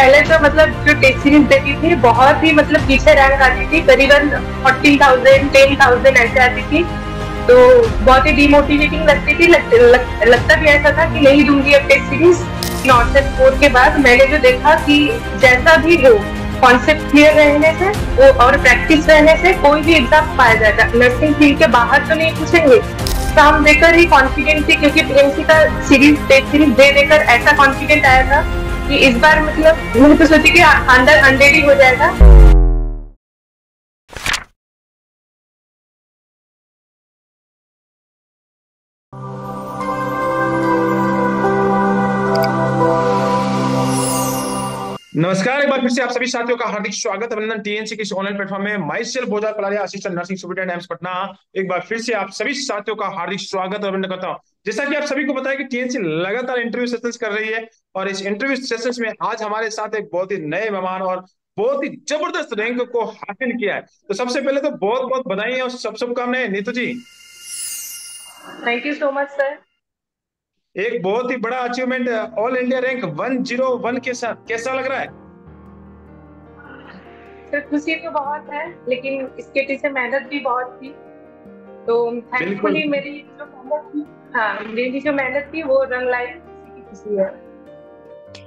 पहले तो मतलब जो टेस्ट सीरीज देती थी बहुत ही मतलब पीछे रैंक आती थी, करीबन 14,000 10,000 ऐसे आती थी। तो बहुत ही डिमोटिवेटिंग लगती थी। लगता भी ऐसा था कि नहीं दूंगी अब टेस्ट सीरीज। नॉर्थ 4 के बाद मैंने जो देखा कि जैसा भी हो, कॉन्सेप्ट क्लियर रहने से वो और प्रैक्टिस रहने से कोई भी एग्जाम पाया जाएगा। नर्सिंग फील्ड के बाहर तो नहीं पूछेंगे, एग्जाम देकर ही कॉन्फिडेंट थी, क्योंकि पीएमसी का टेस्ट सीरीज दे देकर ऐसा कॉन्फिडेंट आया था कि इस बार मतलब मुझे तो सोची कि अंडर 100 ही हो जाएगा। नमस्कार, एक बार फिर से आप सभी साथियों का हार्दिक स्वागत अभिनंदन टीएनसी के इस ऑनलाइन प्लेटफॉर्म में। Myself Bhoja Palariya, assistant nursing superintendent AIIMS Patna. एक बार फिर से आप सभी साथियों का हार्दिक स्वागत और अभिनंदन करता हूं। जैसा कि आप सभी को पता है कि टीएनसी लगातार इंटरव्यू सेशंस कर रही है, और इस इंटरव्यू सेशंस में आज हमारे साथ एक बहुत ही नए मेहमान और बहुत ही जबरदस्त रैंक को हासिल किया है। तो सबसे पहले तो बहुत बहुत बधाई और शुभकामनाएं Neetu ji. Thank you so much sir. एक बहुत ही बड़ा अचीवमेंट, ऑल इंडिया रैंक 101 के साथ कैसा लग रहा है? सर खुशी तो बहुत है, लेकिन इसके पीछे मेहनत भी बहुत थी। तो बिल्कुल, थैंकफुली मेरी जो मेहनत थी, हाँ मेरी जो मेहनत थी वो रंग लाई, इसी की खुशी है।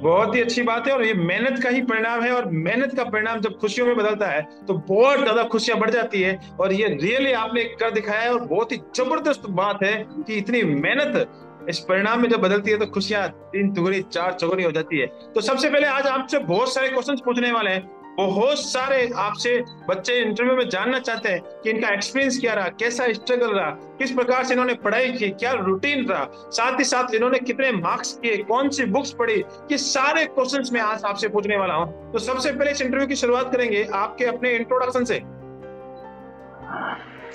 बहुत ही अच्छी बात है। और ये मेहनत का ही परिणाम है, और मेहनत का परिणाम जब खुशियों में बदलता है तो बहुत ज्यादा खुशियां बढ़ जाती है। और ये रियली आपने कर दिखाया है, और बहुत ही जबरदस्त बात है कि इतनी मेहनत इस परिणाम में जब बदलती है तो खुशियां 3 दुगनी 4 चौगुनी हो जाती है। तो सबसे पहले आज आपसे बहुत सारे क्वेश्चंस पूछने वाले हैं। बहुत सारे आपसे बच्चे इंटरव्यू में जानना चाहते हैं कि इनका एक्सपीरियंस क्या रहा, कैसा स्ट्रगल रहा, किस प्रकार से इन्होंने पढ़ाई की, क्या रूटीन रहा, साथ ही साथ इन्होंने कितने मार्क्स किए, कौन सी बुक्स पढ़ी। ये सारे क्वेश्चंस मैं आज आपसे पूछने वाला हूं। तो सबसे पहले इस इंटरव्यू की शुरुआत करेंगे आपके अपने इंट्रोडक्शन से।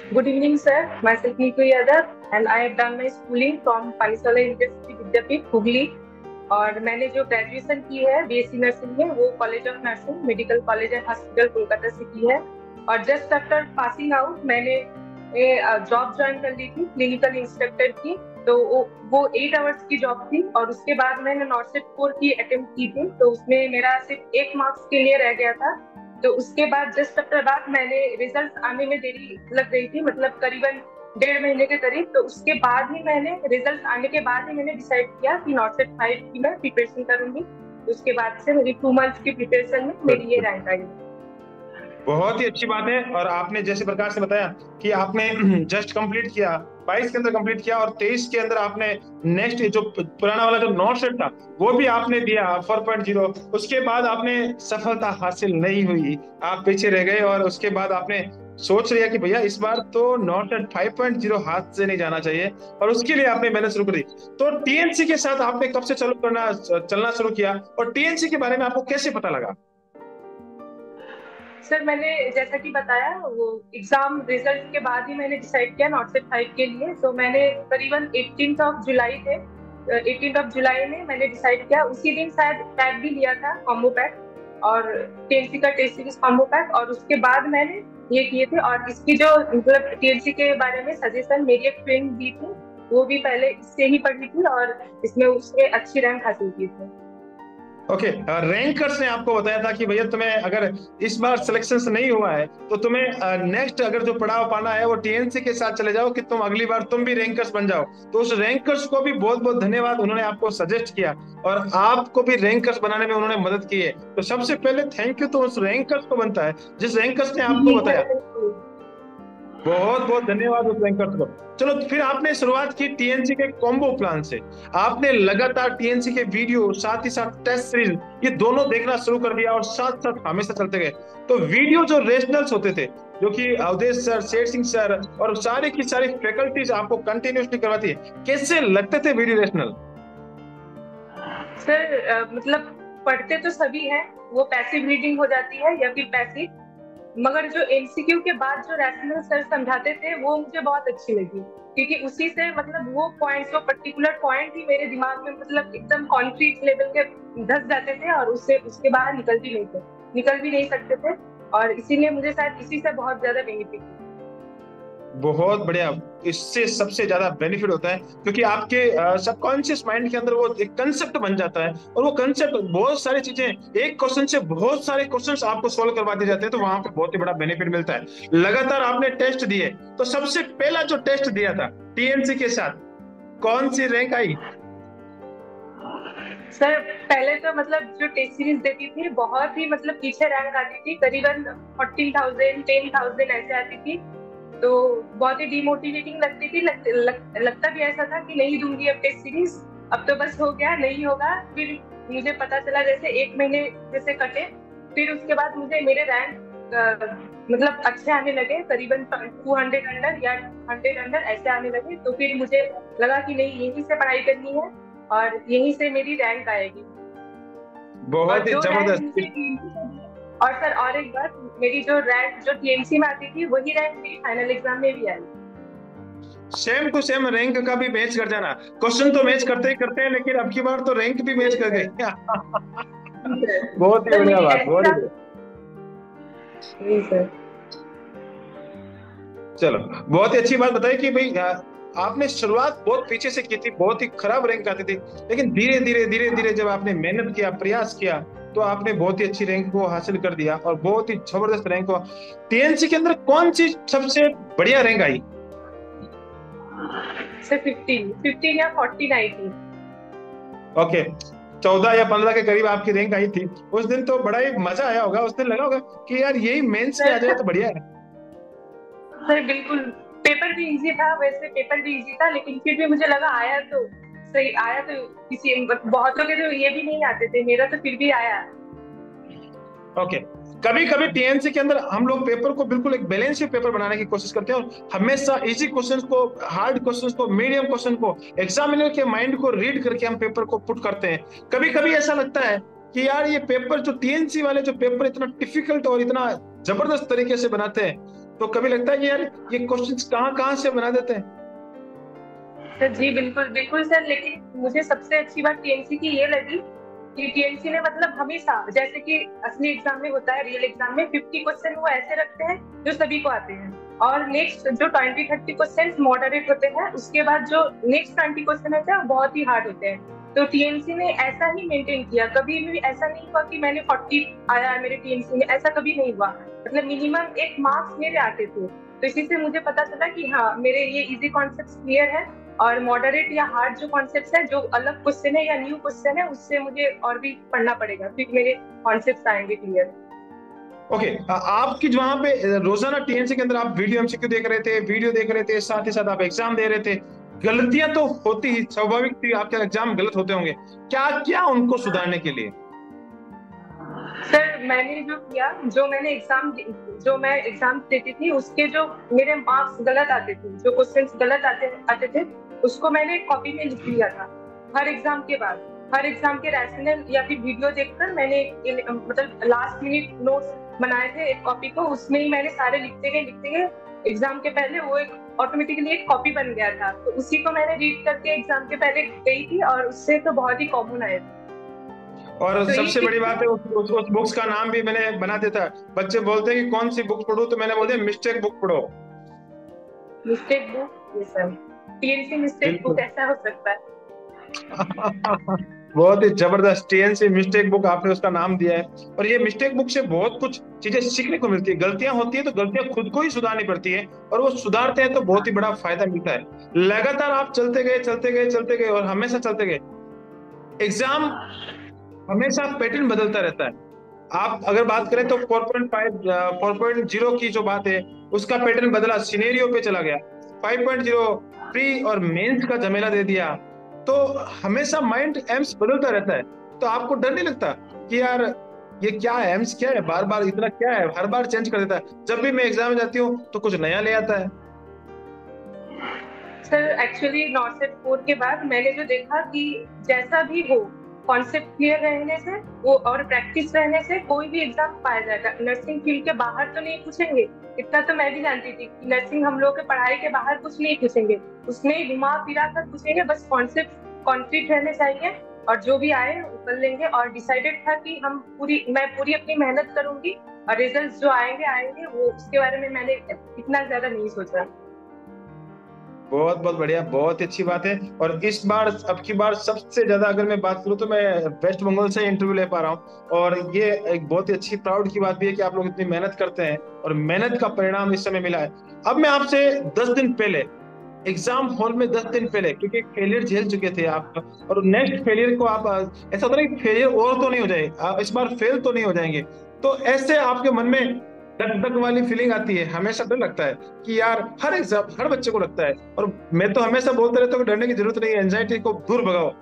Good evening sir, myself Neetu Yadav and I have done my schooling from Panisala university Vidyapeeth Hooghly. और मैंने जो ग्रेजुएशन की है बीएससी नर्सिंग में, वो college of nursing medical college and hospital Kolkata से की है। और जस्ट आफ्टर पासिंग आउट मैंने जॉब ज्वाइन कर ली थी क्लिनिकल इंस्ट्रक्टर की। तो वो 8 आवर्स की जॉब थी, और उसके बाद मैंने नॉर्सेट 4 की अटेम्प्ट की थी। तो उसमें मेरा सिर्फ 1 मार्क्स के लिए रह गया था। तो उसके बाद जस्ट आफ्टर बाद मैंने रिजल्ट आने में देरी लग गई थी, मतलब करीबन 1.5 महीने के करीब। तो उसके बाद ही मैंने रिजल्ट आने के बाद ही मैंने डिसाइड किया कि नॉर्सेट 5 की मैं प्रिपरेशन करूंगी। उसके बाद से मेरी 2 मंथ्स की प्रिपरेशन में मेरी ये रैंक आई। बहुत ही अच्छी बात है। और आपने जैसे प्रकार से बताया कि आपने जस्ट कंप्लीट किया, 22 के अंदर कंप्लीट किया, और 23 के अंदर आपने नेक्स्ट जो पुराना वाला जो नॉर्थ सेट था वो भी आपने दिया 4.0। उसके बाद आपने सफलता हासिल नहीं हुई, आप पीछे रह गए, और उसके बाद आपने सोच लिया कि भैया इस बार तो नॉर्थ सेट 5.0 हाथ से नहीं जाना चाहिए, और उसके लिए आपने मेहनत शुरू कर दी। तो टीएनसी के साथ आपने कब से चलना शुरू किया, और टीएनसी के बारे में आपको कैसे पता लगा? सर मैंने जैसा कि बताया, वो एग्जाम रिजल्ट के बाद ही मैंने डिसाइड किया नॉर्सेट 5 के लिए। तो मैंने करीबन 18th ऑफ जुलाई थे, 18th ऑफ जुलाई में मैंने डिसाइड किया। उसी दिन शायद पैक भी लिया था, कॉम्बो पैक और टीएनसी का टेस्ट सीरीज कॉम्बो पैक। और उसके बाद मैंने ये किए थे। और इसकी जो मतलब टीएनसी के बारे में सजेशन मेरी एक फ्रेंड दी थी, वो भी पहले इससे ही पढ़ी थी और इसमें उसने अच्छी रैंक हासिल की थी। ओके, रैंकर्स ने आपको बताया था कि भैया तुम्हें अगर इस बार सिलेक्शन नहीं हुआ है तो तुम्हें नेक्स्ट अगर जो पड़ाव पाना है वो टीएनसी के साथ चले जाओ, कि तुम अगली बार तुम भी रैंकर्स बन जाओ। तो उस रैंकर्स को भी बहुत बहुत धन्यवाद, उन्होंने आपको सजेस्ट किया और आपको भी रैंकर्स बनाने में उन्होंने मदद की है। तो सबसे पहले थैंक यू तो उस रैंकर्स को बनता है जिस रैंकर्स ने आपको जी बताया। सर, बिल्कुल। बहुत बहुत धन्यवाद उस रैंकर्स को। चलो, फिर आपने शुरुआत की टीएनसी के कॉम्बो प्लान से। आपने लगातार टीएनसी के वीडियो, साथ ही साथ टेस्ट सीरीज, ये दोनों देखना शुरू कर दिया, और साथ साथ हमेशा चलते गए। तो वीडियो जो रेशनल्स होते थे, जो कि अवधेश सर, शेर सिंह सर और सारी की सारी फैकल्टीज आपको कंटिन्यूसली करवाती है, कैसे लगते थे वीडियो रेशनल? सर मतलब पढ़ते तो सभी हैं, वो पैसिव रीडिंग हो जाती है या फिर पैसिव, मगर जो एमसीक्यू के बाद जो रैशनल सर समझाते थे वो मुझे बहुत अच्छी लगी। क्योंकि उसी से मतलब वो पॉइंट्स, वो पर्टिकुलर पॉइंट ही मेरे दिमाग में मतलब एकदम कॉन्क्रीट लेवल के धस जाते थे, और उससे उसके बाहर निकल भी नहीं सकते थे। और इसीलिए मुझे शायद इसी से बहुत ज्यादा बेनिफिट। बहुत बढ़िया। इससे सबसे ज्यादा बेनिफिट होता है क्योंकि आपके सबकॉन्शियस माइंड के अंदर वो एक कंसेप्ट बन जाता है, और वो कंसेप्ट बहुत सारी चीजें, एक क्वेश्चन से बहुत सारे क्वेश्चंस आपको सॉल्व करवा दिए जाते हैं, तो वहां पे बहुत ही बड़ा बेनिफिट मिलता है। लगातार आपने टेस्ट दिए, तो सबसे पहला जो टेस्ट दिया था टीएनसी के साथ, कौन सी रैंक आई? सर पहले तो मतलब जो टेस्ट सीरीज देती थी बहुत ही मतलब पीछे रैंक आती थी, करीबन 14,000 10,000 ऐसे आती थी। तो बहुत ही डिमोटिवेटिंग लगती थी, लगता भी ऐसा था कि नहीं दूंगी अब टेस्ट सीरीज, अब तो बस हो गया, नहीं होगा। फिर मुझे पता चला जैसे 1 महीने जैसे कटे, फिर उसके बाद मुझे मेरे रैंक मतलब अच्छे आने लगे, करीबन 200 अंडर या 100 अंडर ऐसे आने लगे। तो फिर मुझे लगा कि नहीं, यहीं से पढ़ाई करनी है और यहीं से मेरी रैंक आएगी। और बहुत ही जो रैंक जबरदस्त। मुझे और सर और एक बात, मेरी जो रैंक जो टीएमसी में आती थी वही रैंक मेरी फाइनल एग्जाम में भी आई। सेम टू सेम रैंक का भी मैच कर जाना। क्वेश्चन तो मैच करते ही करते हैं, लेकिन अब की बार तो रैंक भी मैच कर गई। बहुत ही सर बढ़िया मेरी बात, बहुत ही एग्जाम। बढ़िया। जी सर। चलो, बहुत ही अच्छी बात बताई कि भाई आपने शुरुआत बहुत पीछे से की थी, बहुत ही खराब रैंक आती थी, लेकिन धीरे धीरे धीरे धीरे जब आपने मेहनत किया, प्रयास किया, तो आपने बहुत ही अच्छी रैंक को हासिल कर दिया और बहुत ही जबरदस्त रैंक को। टीएनसी के अंदर कौन सी सबसे बढ़िया रैंक आई? सर 15 या 14 आई थी। ओके, 14 या 15 के करीब आपकी रैंक आई थी। उस दिन तो बड़ा ही मजा आया होगा, उस दिन लगा होगा कि यार यही मेंस में आ जाए तो बढ़िया है। सर बिल्कुल, पेपर भी इजी था, वैसे पेपर भी इजी था, लेकिन फिर भी मुझे लगा आया तो सही आया। तो किसी बहुतों के तो ये भी नहीं आते थे, मेरा तो फिर भी आया। ओके, कभी कभी टीएनसी के अंदर हम लोग पेपर को बिल्कुल एक बैलेंस पेपर बनाने की कोशिश करते हैं, और हमेशा इजी क्वेश्चंस को, हार्ड क्वेश्चंस को, मीडियम क्वेश्चन को, एग्जामिनर के माइंड को रीड करके हम पेपर को पुट करते हैं। कभी कभी ऐसा लगता है कि यार ये पेपर जो टीएनसी वाले जो पेपर इतना डिफिकल्ट और इतना जबरदस्त तरीके से बनाते हैं, तो कभी लगता है कि यार ये क्वेश्चंस कहाँ कहाँ से बना देते हैं। सर जी बिल्कुल बिल्कुल सर, लेकिन मुझे सबसे अच्छी बात टीएमसी की ये लगी कि टीएमसी ने मतलब हमेशा, जैसे कि असली एग्जाम में होता है, रियल एग्जाम में 50 क्वेश्चन वो ऐसे रखते हैं जो सभी को आते हैं, और नेक्स्ट जो 20-30 क्वेश्चन मॉडरेट होते हैं, उसके बाद जो नेक्स्ट 20 क्वेश्चन होते हैं वो बहुत ही हार्ड होते हैं। तो टीएमसी ने ऐसा ही मेंटेन किया, कभी भी ऐसा नहीं हुआ कि मैंने 40 आया है मेरे टीएमसी में, ऐसा कभी नहीं हुआ। मतलब मिनिमम 1 मार्क्स मेरे आते थे। तो इसी से मुझे पता चला कि हाँ, मेरे ये इजी कॉन्सेप्ट क्लियर है, और मॉडरेट या हार्ड जो कॉन्सेप्ट्स है, जो अलग क्वेश्चन है या न्यू क्वेश्चन है, उससे मुझे और भी पढ़ना पड़ेगा, फिर मेरे कॉन्सेप्ट्स आएंगे क्लियर। ओके, आपकी जो वहां पे रोजाना टीएनसी के अंदर आप वीडियो एमसीक्यू देख रहे थे, वीडियो देख रहे थे, साथ ही साथ आप एग्जाम दे रहे थे, गलतियां तो होती ही, स्वाभाविक थी, आपके एग्जाम गलत होते होंगे, क्या क्या उनको सुधारने के लिए? सर मैंने जो किया, जो मैं एग्जाम देती थी, उसके जो मेरे मार्क्स गलत आते थे, जो क्वेश्चंस गलत आते थे, उसको मैंने कॉपी में लिख लिया था। हर एग्जाम के बाद, हर एग्जाम के रैशनल या फिर वीडियो देखकर मैंने मतलब लास्ट मिनट नोट्स बनाए थे एक कॉपी को, उसमें ही मैंने सारे लिखते गए एग्जाम के पहले, वो एक ऑटोमेटिकली एक कॉपी बन गया था। तो उसी को मैंने रीड करके एग्जाम के पहले गई थी, और उससे तो बहुत ही कॉमन आए थे। और तो सबसे बड़ी बात है, उस बुक्स का नाम भी मैंने बना देता है। बच्चे बोलते हैं कि कौन सी बुक पढ़ूं, तो मैंने बोल दिया मिस्टेक बुक पढ़ो। मिस्टेक बुक, ये सब टीएनसी मिस्टेक बुक ऐसा हो सकता है। बहुत ही जबरदस्त, टीएनसी मिस्टेक बुक आपने उसका नाम दिया है। और ये मिस्टेक बुक से बहुत कुछ चीजें सीखने को मिलती है। गलतियां होती है तो गलतियां खुद को ही सुधारनी पड़ती है, और वो सुधारते हैं तो बहुत ही बड़ा फायदा मिलता है। लगातार आप चलते गए और हमेशा चलते गए। एग्जाम हमेशा पैटर्न बदलता रहता है। आप अगर बात करें तो 4.5 4.0 की जो बात है, उसका पैटर्न बदला, सिनेरियो पे चला गया। 5.0 प्री और मेंस का झमेला दे दिया। तो हमेशा माइंड एम्स बदलता रहता है, तो आपको डर नहीं लगता कि यार ये क्या है, एम्स क्या है, बार बार इतना क्या है, हर बार चेंज कर देता है। जब भी मैं एग्जाम में जाती हूँ तो कुछ नया ले आता है। सर एक्चुअली नॉट सेट 4 के बाद मैंने जो देखा कि जैसा भी हो, कॉन्सेप्ट क्लियर रहने से वो और प्रैक्टिस रहने से कोई भी एग्जाम पाया जाएगा। नर्सिंग फील्ड के बाहर तो नहीं पूछेंगे, इतना तो मैं भी जानती थी कि नर्सिंग हम लोग के पढ़ाई के बाहर कुछ नहीं पूछेंगे, उसमें घुमा फिरा कर पूछेंगे, बस कॉन्सेप्ट कॉन्क्रीट रहने चाहिए, और जो भी आए वो कर लेंगे। और डिसाइडेड था कि मैं पूरी अपनी मेहनत करूंगी, और रिजल्ट जो आएंगे वो उसके बारे में मैंने इतना ज्यादा नहीं सोचा। बहुत बहुत बढ़िया, बहुत ही अच्छी बात है। और इस बार, अब की बार सबसे ज्यादा अगर मैं बात करूँ तो मैं वेस्ट बंगाल से इंटरव्यू ले पा रहा हूँ, और ये एक बहुत ही अच्छी प्राउड की बात भी है कि आप लोग इतनी मेहनत करते हैं और मेहनत का परिणाम इस समय मिला है। अब मैं आपसे 10 दिन पहले, एग्जाम हॉल में 10 दिन पहले, क्योंकि फेलियर झेल चुके थे आप, और नेक्स्ट फेलियर को आप, ऐसा होता है कि फेलियर और तो नहीं हो जाए, आप इस बार फेल तो नहीं हो जाएंगे, तो ऐसे आपके मन में धक धक वाली फीलिंग आती है, हमेशा डर लगता है कि यार, हर एग्जाम हर बच्चे को लगता है, और मैं तो हमेशा बोलते रहता हूँ कि डरने की जरूरत नहीं है, एंजाइटी को दूर भगाओ,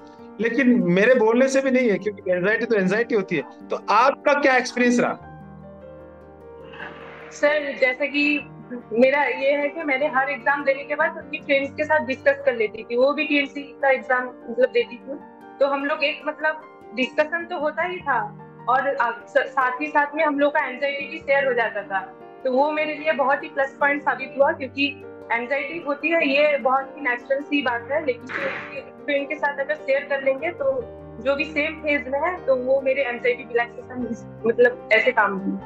लेकिन मेरे बोलने से भी नहीं है, क्योंकि एंजाइटी तो एंजाइटी होती है। तो आपका क्या एक्सपीरियंस रहा? सर जैसे कि मेरा ये है कि मैंने हर एग्जाम देने के बाद अपनी फ्रेंड्स के साथ डिस्कस कर लेती थी, वो भी टीएमसी का एग्जाम मतलब देती थी, तो हम लोग एक मतलब डिस्कशन तो होता ही था, और साथ ही साथ में हम लोग का एंजाइटी भी शेयर हो जाता था। तो वो मेरे लिए बहुत ही प्लस पॉइंट साबित हुआ, क्योंकि एंजाइटी होती है ये बहुत ही नेचुरल सी बात है, लेकिन फ्रेंड के साथ अगर शेयर कर लेंगे तो जो भी सेम फेज में है तो वो मेरे एंजाइटी रिलैक्सेशन मतलब ऐसे काम हुई।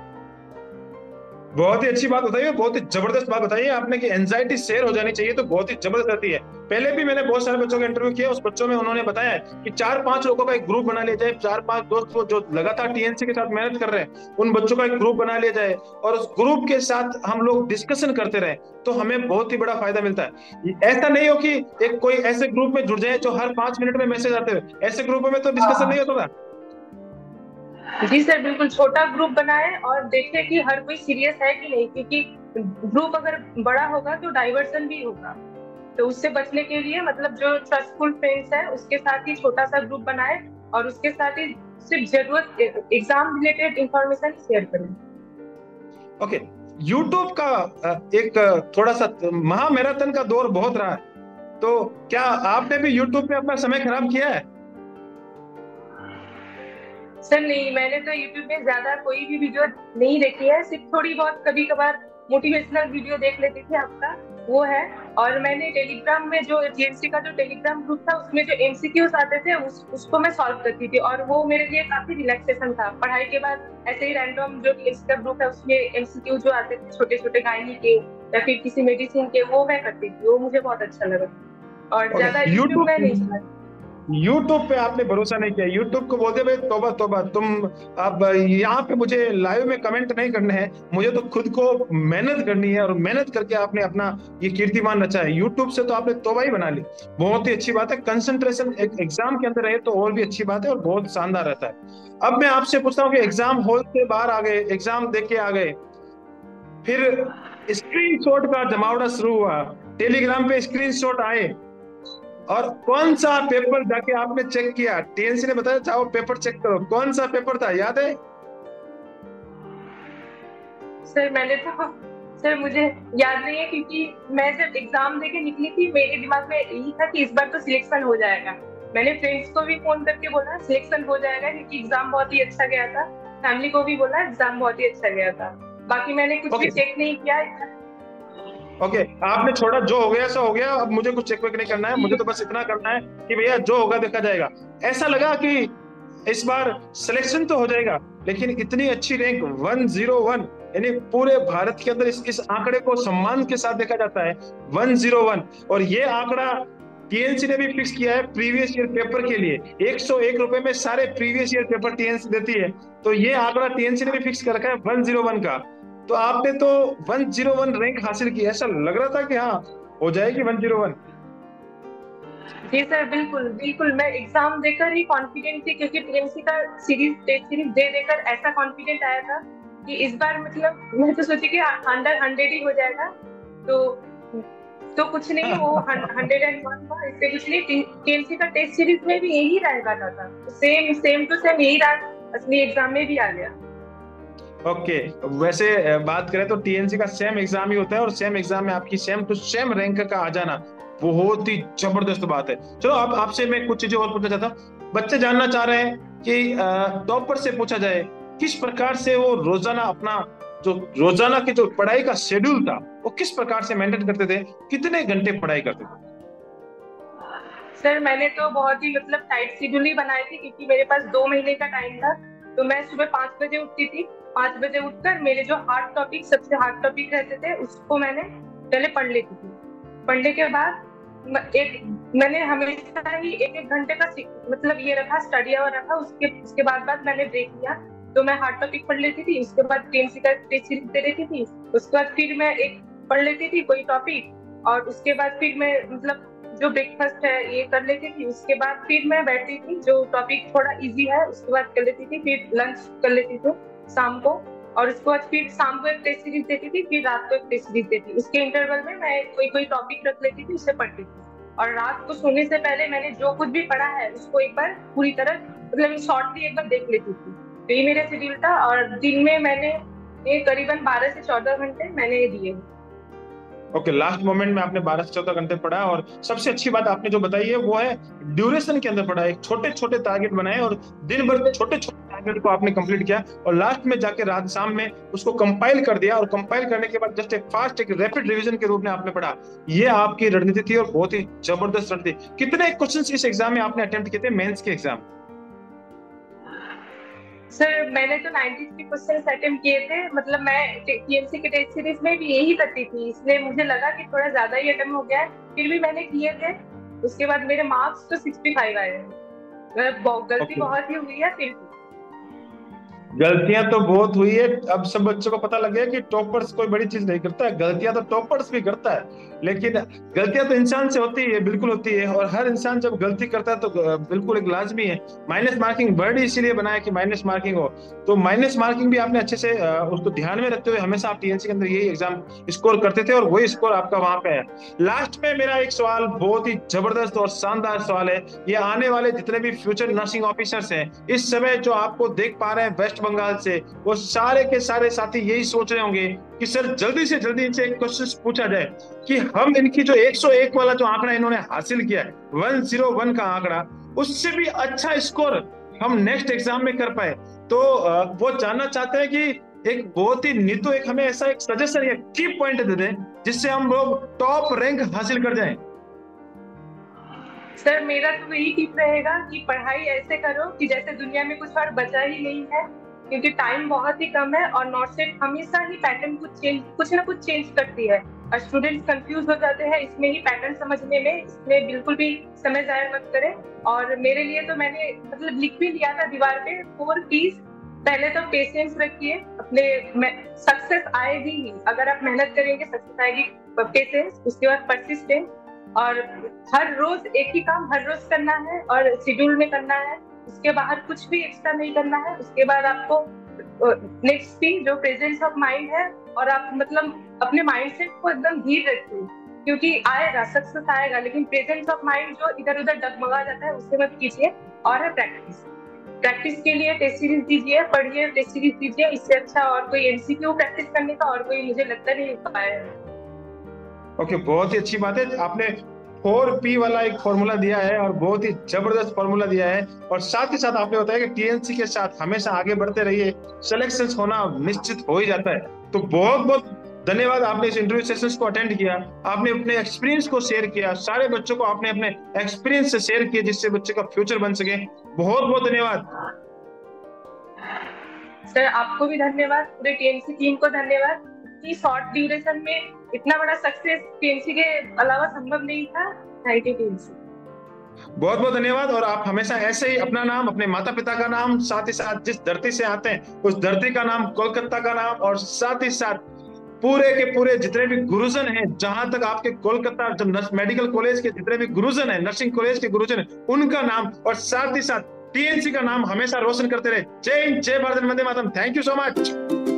बहुत ही अच्छी बात बताई है, बहुत ही जबरदस्त बात बताई है आपने कि एंजाइटी शेयर हो जानी चाहिए, तो बहुत ही जबरदस्त रहती है। पहले भी मैंने बहुत सारे बच्चों का इंटरव्यू किया, उस बच्चों में उन्होंने बताया है कि 4-5 लोगों का एक ग्रुप बना लिया जाए, 4-5 दोस्त वो जो लगातार टीएनसी के साथ मेहनत कर रहे हैं, उन बच्चों का एक ग्रुप बना लिया जाए, और उस ग्रुप के साथ हम लोग डिस्कशन करते रहे, तो हमें बहुत ही बड़ा फायदा मिलता है। ऐसा नहीं हो कि एक कोई ऐसे ग्रुप में जुड़ जाए जो हर 5 मिनट में मैसेज आते हुए, ऐसे ग्रुपों में तो डिस्कशन नहीं होता था। जी सर, बिल्कुल छोटा ग्रुप बनाए और देखें कि हर कोई सीरियस है कि नहीं, क्योंकि ग्रुप अगर बड़ा होगा तो डाइवर्सन भी होगा, तो उससे बचने के लिए मतलब जो ट्रस्टफुल फ्रेंड्स है उसके साथ ही छोटा सा ग्रुप बनाए, और उसके साथ ही सिर्फ जरूरत एग्जाम रिलेटेड इंफॉर्मेशन शेयर करें। ओके, यूट्यूब का एक थोड़ा सा महामैराथन का दौर बहुत रहा है, तो क्या आपने भी यूट्यूब पे अपना समय खराब किया है? सर नहीं, मैंने तो यूट्यूब में ज्यादा कोई भी वीडियो नहीं देखी है, सिर्फ थोड़ी बहुत कभी कभार मोटिवेशनल वीडियो देख लेती थी आपका, वो है। और मैंने टेलीग्राम में जो टीएमसी का जो टेलीग्राम ग्रुप था उसमें जो एमसीक्यूज आते थे उसको मैं सॉल्व करती थी, और वो मेरे लिए काफी रिलैक्सेशन था पढ़ाई के बाद। ऐसे ही रैंडम जो टीएमसी का ग्रुप है उसमें एमसीक्यू जो आते थे छोटे छोटे गायनी के या फिर किसी मेडिसिन के, वो मैं करती थी, वो मुझे बहुत अच्छा लगा। और ओके, ज्यादा यूट्यूब में नहीं यूट्यूब चलाती। यूट्यूब पे आपने भरोसा नहीं किया, यूट्यूब को बोलते भाई तौबा तौबा, तुम अब यहाँ पे मुझे लाइव में कमेंट नहीं करने हैं, मुझे तो खुद को मेहनत करनी है, और मेहनत करके आपने अपना ये कीर्तिमान रचा है, यूट्यूब से तो आपने तौबा ही बना ली। बहुत ही अच्छी बात है, कंसंट्रेशन एक एग्जाम के अंदर रहे तो और भी अच्छी बात है, और बहुत शानदार रहता है। अब मैं आपसे पूछता हूँ कि एग्जाम हॉल से बाहर आ गए, एग्जाम दे के आ गए, फिर स्क्रीनशॉट का जमावड़ा शुरू हुआ, टेलीग्राम पे स्क्रीनशॉट आए, और कौन सा पेपर जाके आपने चेक किया? टीएनसी ने बताया चाहो पेपर चेक करो, कौन सा पेपर था, याद है? सर मैंने तो सर मुझे याद नहीं है, क्योंकि मैं जब एग्जाम देके निकली थी मेरे दिमाग में यही था कि इस बार तो सिलेक्शन हो जाएगा। मैंने फ्रेंड्स को भी फोन करके बोला सिलेक्शन हो जाएगा, क्योंकि एग्जाम बहुत ही अच्छा गया था। फैमिली को भी बोला एग्जाम बहुत ही अच्छा गया था। बाकी मैंने कुछ भी चेक नहीं किया। ओके, आपने छोड़ा, जो हो गया सो हो गया, अब मुझे कुछ चेक वेक नहीं करना है, मुझे तो बस इतना करना है कि भैया जो होगा देखा जाएगा। ऐसा लगा कि इस बार सिलेक्शन तो हो जाएगा, लेकिन इतनी अच्छी रैंक 101, यानी पूरे भारत के अंदर इस आंकड़े को सम्मान के साथ देखा जाता है, 101। और ये आंकड़ा टीएनसी ने भी फिक्स किया है प्रीवियस ईयर पेपर के लिए, 101 रुपए में सारे प्रीवियस ईयर पेपर टीएनसी देती है, तो ये आंकड़ा टीएनसी ने भी फिक्स कर रखा है 101 का। तो आपने तो 101 रैंक हासिल की, ऐसा लग रहा था कि हाँ हो जाएगी 101। जी सर, बिल्कुल बिल्कुल, मैं एग्जाम देकर ही कॉन्फिडेंट थी, क्योंकि टीएमसी का टेस्ट सीरीज दे देकर ऐसा कॉन्फिडेंट आया था कि इस बार मतलब मैं तो सोची कि 100 ही हो जाएगा। तो कुछ नहीं, वो 101 था, इससे कुछ नहीं। टीएमसी का टेस्ट सीरीज में भी यही रैंक आता था, सेम टू सेम यही रैंक असली एग्जाम में भी आ गया। ओके, वैसे बात करें तो टीएनसी का सेम एग्जाम ही होता है, और सेम एग्जाम में आपकी सेम टू सेम रैंक का आ जाना बहुत ही जबरदस्त बात है। चलो अब आपसे मैं कुछ चीजें और पूछना चाहता हूँ। बच्चे जानना चाह रहे हैं कि टॉपर से पूछा जाए किस प्रकार से वो रोजाना अपना जो रोजाना की जो पढ़ाई का शेड्यूल था वो किस प्रकार से मेंटेन करते थे, कितने घंटे पढ़ाई करते थे? सर मैंने तो बहुत ही मतलब टाइट शेड्यूल ही बनाई थी, क्योंकि मेरे पास 2 महीने का टाइम था। तो मैं सुबह 5 बजे उठती थी, 5 बजे उठकर मेरे जो सबसे हार्ड टॉपिक रहते थे उसको मैंने पहले पढ़ लेती थी। पढ़ने के बाद मैंने हमेशा ही एक एक घंटे का मतलब ये रखा, स्टडी आवर रखा। उसके बाद मैंने ब्रेक लिया, तो मैं हार्ड टॉपिक पढ़ लेती थी, उसके बाद टीएमसी का टेस्ट सीरीज दे देती थी, उसके बाद फिर मैं एक पढ़ लेती थी कोई टॉपिक, और उसके बाद फिर मैं मतलब जो ब्रेकफास्ट है ये कर लेती थी। उसके बाद फिर मैं बैठती थी, जो टॉपिक थोड़ा इजी है उसके बाद कर लेती थी, फिर लंच कर लेती थी शाम को, और उसके बाद फिर शाम को एक टेस्ट सीरीज देती थी, फिर रात को एक टेस्ट सीरीज देती थी। उसके इंटरवल में मैं कोई टॉपिक रख लेती थी, उससे पढ़ती थी। और रात को सोने से पहले मैंने जो कुछ भी पढ़ा है उसको एक बार पूरी तरह मतलब शॉर्टली एक बार देख लेती थी। तो ये मेरा शेड्यूल था। और दिन में मैंने ये करीबन 12 से 14 घंटे मैंने दिए। ओके, लास्ट मोमेंट में आपने 12 से 14 घंटे पढ़ा, और सबसे अच्छी बात आपने जो बताई है वो है ड्यूरेशन के अंदर पढ़ा। एक छोटे छोटे टारगेट बनाए और दिन भर छोटे छोटे टारगेट को आपने कंप्लीट किया, और लास्ट में जाके रात शाम में उसको कंपाइल कर दिया, और कंपाइल करने के बाद जस्ट एक फास्ट एक रैपिड रिवीजन के रूप में आपने पढ़ा। ये आपकी रणनीति थी और बहुत ही जबरदस्त रणनीति। कितने क्वेश्चन इस एग्जाम में आपने अटेम्प्ट किए थे, मेंस के एग्जाम? सर मैंने तो 93 क्वेश्चन अटेम्प्ट किए थे। मतलब मैं टीएमसी के टेस्ट सीरीज में भी यही करती थी, इसलिए मुझे लगा कि थोड़ा ज्यादा ही अटेम्प्ट हो गया है, फिर भी मैंने किए थे। उसके बाद मेरे मार्क्स तो 65 आए हैं। गलती बहुत ही हुई है, फिर गलतियां तो बहुत हुई है। अब सब बच्चों को पता लग गया कि टॉपर्स कोई बड़ी चीज नहीं करता है, गलतियां तो टॉपर्स भी करता है, लेकिन गलतियां तो इंसान से होती है, बिल्कुल होती है। और हर इंसान जब गलती करता है तो बिल्कुल एक लाजमी है। माइनस मार्किंग वर्ड इसीलिए बनाया कि माइनस मार्किंग हो, तो माइनस मार्किंग भी आपने अच्छे से उसको ध्यान में रखते हुए हमेशा आप टीएनसी के अंदर यही एग्जाम स्कोर करते थे, और वही स्कोर आपका वहां पे है। लास्ट में मेरा एक सवाल बहुत ही जबरदस्त और शानदार सवाल है। ये आने वाले जितने भी फ्यूचर नर्सिंग ऑफिसर्स हैं इस समय जो आपको देख पा रहे हैं वेस्ट बंगाल से, वो सारे के सारे साथी यही सोच रहे होंगे कि सर जल्दी से जल्दी इनसे एक क्वेश्चन पूछा जाए कि हम इनकी जो 101 वाला जो आंकड़ा इन्होंने हासिल किया है, 101 का आंकड़ा, उससे भी अच्छा स्कोर हम नेक्स्ट एग्जाम में कर पाए। तो वो जानना चाहते हैं कि एक बहुत ही नीतू एक हमें ऐसा एक सजेशन या की पॉइंट दे दें जिससे हम लोग टॉप रैंक हासिल कर जाएं। सर मेरा तो यही टिप रहेगा कि पढ़ाई ऐसे करो कि जैसे दुनिया में कुछ और बचा ही नहीं है, क्योंकि टाइम बहुत ही कम है, और नॉटसेट हमेशा ही पैटर्न कुछ ना कुछ चेंज करती है, और स्टूडेंट्स कंफ्यूज हो जाते हैं इसमें ही पैटर्न समझने में। इसमें बिल्कुल भी समय जाया मत करें। और मेरे लिए तो मैंने मतलब लिख भी लिया था दीवार पे 4 P's। पहले तो पेशेंस रखिए, अपने सक्सेस आएगी ही, अगर आप मेहनत करेंगे सक्सेस आएगी। पेशेंस, उसके बाद परसिस्टेंस, और हर रोज एक ही काम हर रोज करना है और शेड्यूल में करना है, उसके बाहर कुछ भी एक्स्ट्रा नहीं करना है। उसके बाद आपको नेक्स्ट पी जो प्रेजेंस ऑफ माइंड है, और आप मतलब अपने माइंडसेट को एकदम धीर रखिए, क्योंकि आएगा सक्सेस आएगा, लेकिन प्रेजेंस ऑफ माइंड जो इधर उधर डगमगा जाता है उससे मत कीजिए। और है प्रैक्टिस के लिए टेस्ट सीरीज दीजिए, पढ़िए, टेस्ट सीरीज दीजिए। इससे अच्छा और कोई एमसीक्यू प्रैक्टिस करने का और कोई मुझे लगता नहीं उपाय है। ओके, बहुत ही अच्छी बात है। आपने 4P वाला एक फॉर्मूला दिया है और बहुत ही जबरदस्त फॉर्मूला दिया है, और साथ ही साथ आपने बताया कि टीएनसी के साथ हमेशा आगे बढ़ते रहिए, सिलेक्शन होना निश्चित हो ही जाता है। तो बहुत बहुत धन्यवाद, आपने इस इंटरव्यू सेशंस को अटेंड किया, आपने अपने एक्सपीरियंस को शेयर किया, सारे बच्चों को आपने अपने एक्सपीरियंस से शेयर किया जिससे बच्चे का फ्यूचर बन सके। बहुत बहुत धन्यवाद सर। आपको भी धन्यवाद, पूरे टीएनसी टीम को धन्यवाद। इतनी शॉर्ट ड्यूरेशन में इतना बड़ा सक्सेस टीएनसी के अलावा संभव नहीं था। Thank you TNC. बहुत बहुत धन्यवाद। और आप हमेशा ऐसे ही अपना नाम, अपने माता पिता का नाम, साथ ही साथ जिस धरती से आते हैं उस धरती का नाम, कोलकाता का नाम, और साथ ही साथ पूरे के पूरे जितने भी गुरुजन हैं, जहां तक आपके कोलकाता जब मेडिकल कॉलेज के जितने भी गुरुजन हैं, नर्सिंग कॉलेज के गुरुजन हैं, उनका नाम, और साथ ही साथ टीएनसी का नाम हमेशा रोशन करते रहे। जय हिंद, जय भारत, वंदे मातरम। Thank you so much.